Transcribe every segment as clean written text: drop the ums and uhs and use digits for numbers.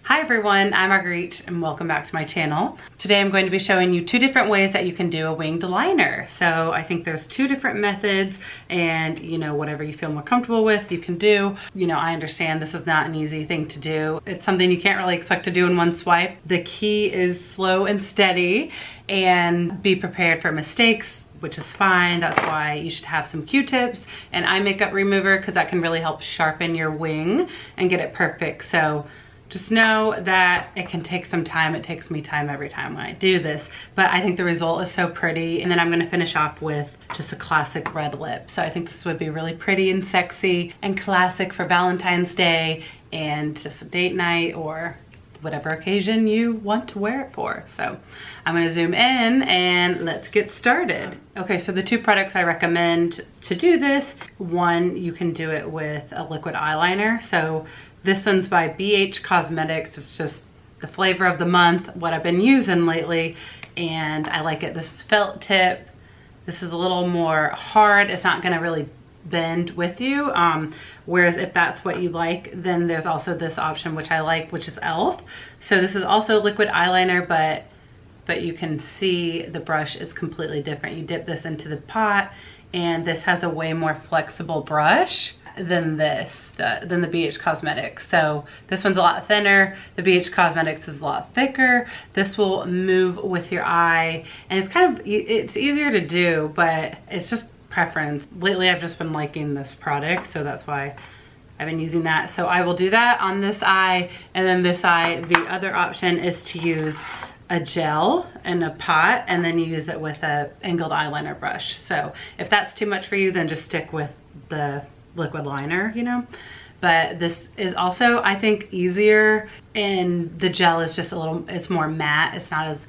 Hi everyone, I'm Marguerite and welcome back to my channel. Today I'm going to be showing you two different ways that you can do a winged liner. So I think there's two different methods and whatever you feel more comfortable with you can do. I understand this is not an easy thing to do. It's something you can't really expect to do in one swipe. The key is slow and steady and be prepared for mistakes, which is fine. That's why you should have some Q-tips and eye makeup remover because that can really help sharpen your wing and get it perfect. So just know that it can take some time. It takes me time every time when I do this, but I think the result is so pretty. And then I'm gonna finish off with just a classic red lip. So I think this would be really pretty and sexy and classic for Valentine's Day and just a date night or whatever occasion you want to wear it for. So I'm gonna zoom in and let's get started. Okay, so the two products I recommend to do this, one, you can do it with a liquid eyeliner. So this one's by BH Cosmetics. It's just the flavor of the month, what I've been using lately, and I like it. This is felt tip. This is a little more hard. It's not gonna really bend with you. Whereas if that's what you like, then there's also this option, which I like, which is e.l.f. So this is also liquid eyeliner, but you can see the brush is completely different. You dip this into the pot, and this has a way more flexible brush than than the BH Cosmetics. So this one's a lot thinner. The BH Cosmetics is a lot thicker. This will move with your eye, and it's easier to do, but it's just preference. Lately I've just been liking this product, so that's why I've been using that. So I will do that on this eye, and then this eye, the other option is to use a gel in a pot, and then you use it with a angled eyeliner brush. So if that's too much for you, then just stick with the liquid liner, but this is also, I think, easier, and the gel is just it's more matte. It's not as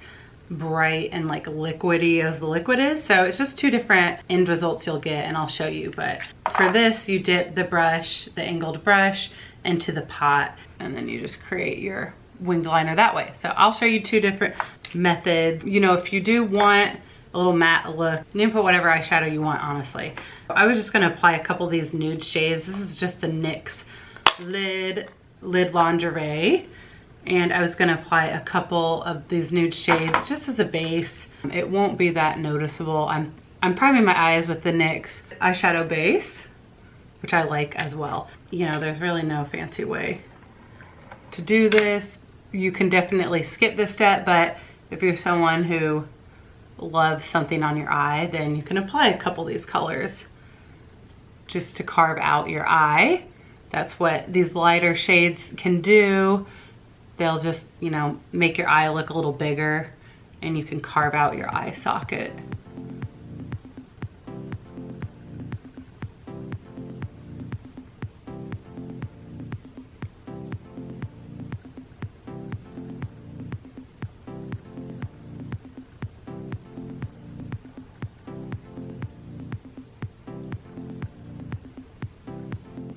bright and like liquidy as the liquid is. So it's just two different end results you'll get, and I'll show you. But for this, you dip the brush, the angled brush, into the pot, and then you just create your winged liner that way. So I'll show you two different methods. If you do want a little matte look, you can put whatever eyeshadow you want, honestly. I was just gonna apply a couple of these nude shades. This is just the NYX Lid Lingerie, and I was gonna apply a couple of these nude shades just as a base. It won't be that noticeable. I'm priming my eyes with the NYX Eyeshadow Base, which I like as well. There's really no fancy way to do this. You can definitely skip this step, but if you're someone who loves something on your eye, then you can apply a couple of these colors just to carve out your eye. That's what these lighter shades can do. They'll just, make your eye look a little bigger, and you can carve out your eye socket.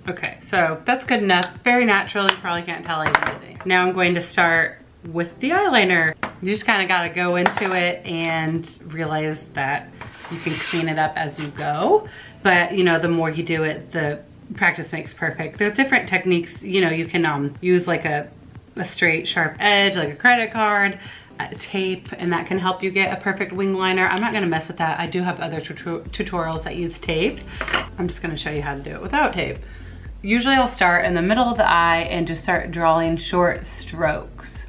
Okay, so that's good enough. Very natural, you probably can't tell I did anything. Now I'm going to start with the eyeliner. You just kind of got to go into it and realize that you can clean it up as you go. But the more you do it, the practice makes perfect. There's different techniques. You can use like a straight sharp edge, like a credit card, tape, and that can help you get a perfect wing liner. I'm not gonna mess with that. I do have other tutorials that use tape. I'm just gonna show you how to do it without tape. Usually I'll start in the middle of the eye and just start drawing short strokes.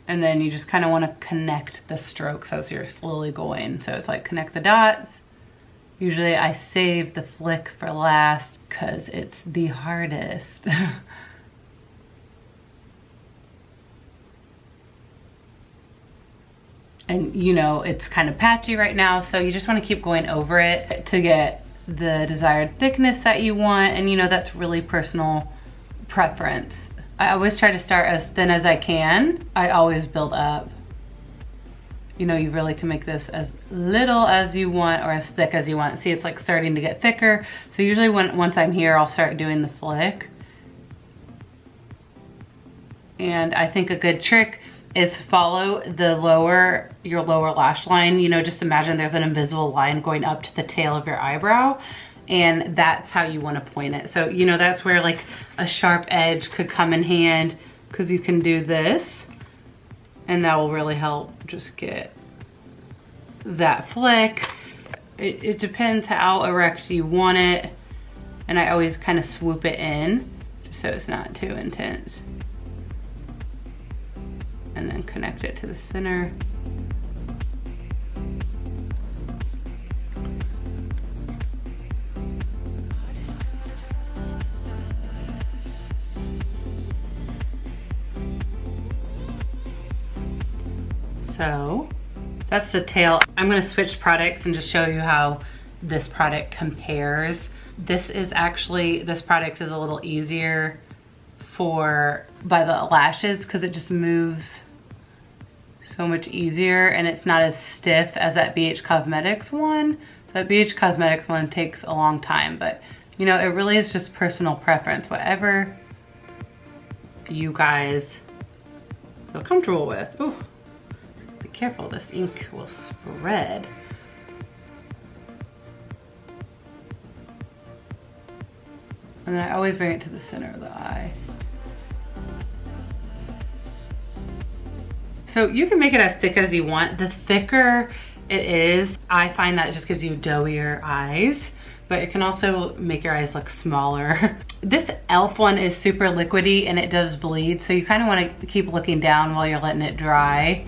And then you just kind of want to connect the strokes as you're slowly going. So it's like connect the dots. Usually I save the flick for last because it's the hardest. And it's kind of patchy right now, so you just want to keep going over it to get the desired thickness that you want, and that's really personal preference. I always try to start as thin as I can. I always build up. You really can make this as little as you want or as thick as you want. See, it's like starting to get thicker. So usually once I'm here, I'll start doing the flick. And I think a good trick is follow your lower lash line. Just imagine there's an invisible line going up to the tail of your eyebrow, and that's how you want to point it. So, you know, that's where like a sharp edge could come in hand, because you can do this and that will really help just get that flick. It depends how erect you want it, and I always kind of swoop it in just so it's not too intense, and then connect it to the center. So that's the tail. I'm gonna switch products and just show you how this product compares. This product is a little easier by the lashes, because it just moves so much easier and it's not as stiff as that BH Cosmetics one. That BH Cosmetics one takes a long time, but you know, it really is just personal preference, whatever you guys feel comfortable with. Ooh. Be careful, this ink will spread. And then I always bring it to the center of the eye. So you can make it as thick as you want. The thicker it is, I find that it just gives you doughier eyes, but it can also make your eyes look smaller. This e.l.f. one is super liquidy and it does bleed, so you kind of want to keep looking down while you're letting it dry.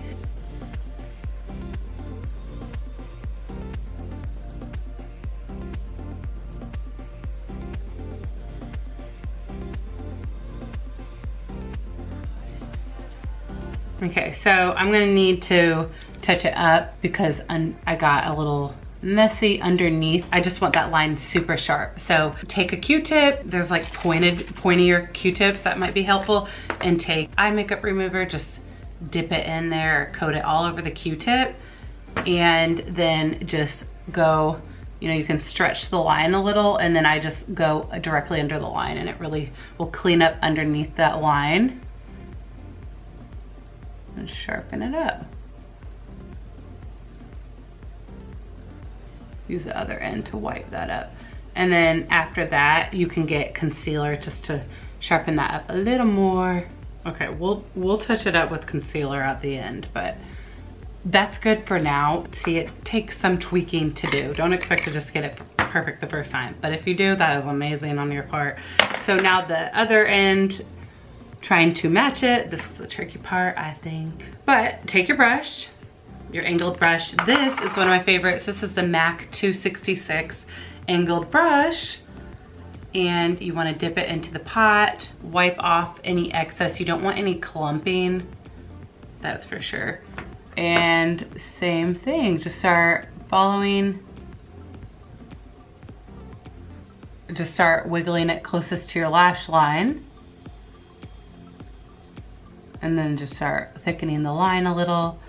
Okay, so I'm gonna need to touch it up because I got a little messy underneath. I just want that line super sharp. So take a Q-tip, there's like pointier Q-tips that might be helpful, and take eye makeup remover, just dip it in there, coat it all over the Q-tip, and then just go, you know, you can stretch the line a little, and then I just go directly under the line, and it really will clean up underneath that line and sharpen it up. Use the other end to wipe that up. And then after that, you can get concealer just to sharpen that up a little more. Okay, we'll touch it up with concealer at the end, but that's good for now. See, it takes some tweaking to do. Don't expect to just get it perfect the first time, but if you do, that is amazing on your part. So now the other end, trying to match it. This is the tricky part, I think. But take your brush, your angled brush. This is one of my favorites. This is the MAC 266 angled brush. And you want to dip it into the pot, wipe off any excess. You don't want any clumping, that's for sure. And same thing, just start following, just start wiggling it closest to your lash line. And then just start thickening the line a little.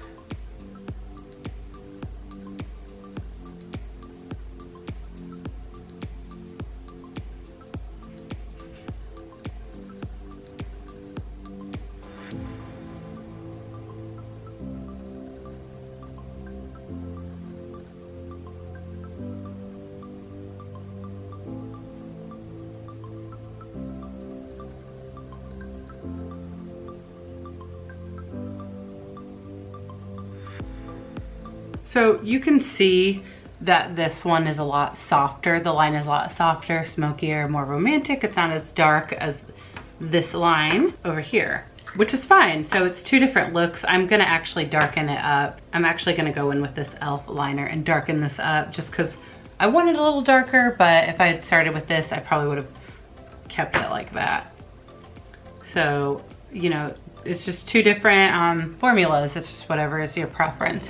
So you can see that this one is a lot softer. The line is a lot softer, smokier, more romantic. It's not as dark as this line over here, which is fine. So it's two different looks. I'm gonna actually darken it up. I'm actually gonna go in with this e.l.f. liner and darken this up just because I want it a little darker, but if I had started with this, I probably would have kept it like that. So, you know, it's just two different formulas. It's just whatever is your preference.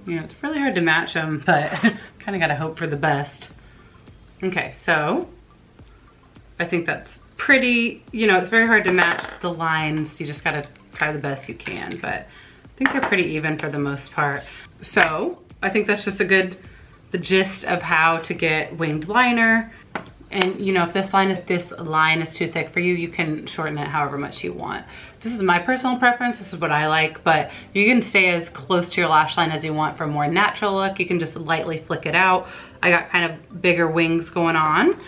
You know, it's really hard to match them, but kind of gotta hope for the best. Okay, so I think that's pretty, you know, it's very hard to match the lines. You just gotta try the best you can, but I think they're pretty even for the most part. So I think that's just the gist of how to get winged liner. And you know, if this line is too thick for you, you can shorten it however much you want. This is my personal preference, this is what I like, but you can stay as close to your lash line as you want for a more natural look. You can just lightly flick it out. I got kind of bigger wings going on.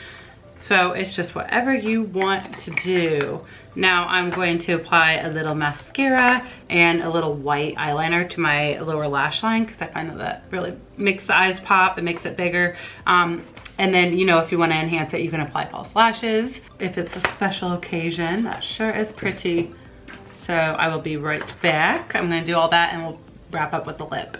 So it's just whatever you want to do. Now I'm going to apply a little mascara and a little white eyeliner to my lower lash line because I find that really makes the eyes pop, it makes it bigger. And then, you know, if you want to enhance it, you can apply false lashes. If it's a special occasion, that sure is pretty. So I will be right back. I'm going to do all that and we'll wrap up with the lip.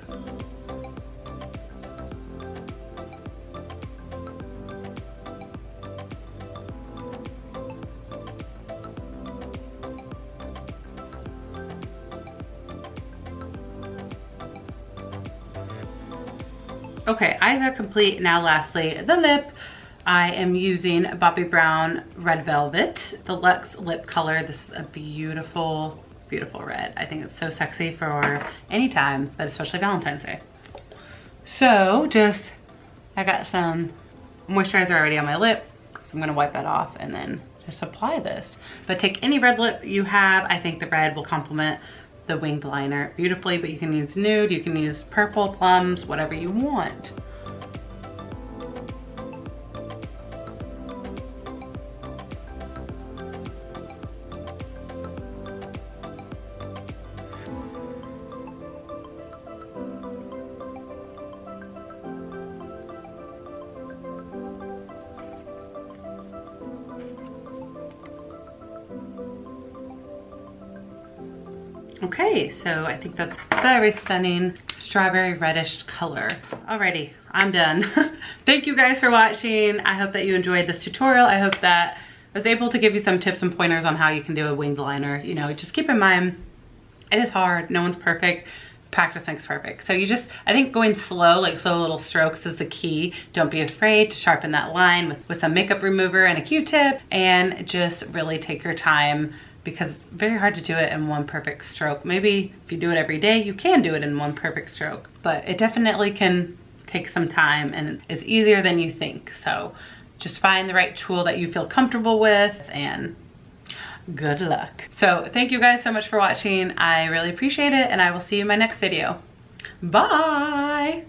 Okay, eyes are complete. Now lastly, the lip. I am using Bobbi Brown Red Velvet, the Luxe lip color. This is a beautiful, beautiful red. I think it's so sexy for any time, but especially Valentine's Day. So I got some moisturizer already on my lip, so I'm gonna wipe that off and then just apply this. But take any red lip you have. I think the red will complement the winged liner beautifully, but you can use nude, you can use purple, plums, whatever you want. Okay, so I think that's very stunning strawberry reddish color. Alrighty, I'm done. Thank you guys for watching. I hope that you enjoyed this tutorial. I hope that I was able to give you some tips and pointers on how you can do a winged liner. You know, just keep in mind, it is hard. No one's perfect. Practice makes perfect. So I think going slow, like slow little strokes is the key. Don't be afraid to sharpen that line with some makeup remover and a Q-tip, and just really take your time, because it's very hard to do it in one perfect stroke. Maybe if you do it every day, you can do it in one perfect stroke, but it definitely can take some time and it's easier than you think. So just find the right tool that you feel comfortable with and good luck. So thank you guys so much for watching. I really appreciate it and I will see you in my next video. Bye.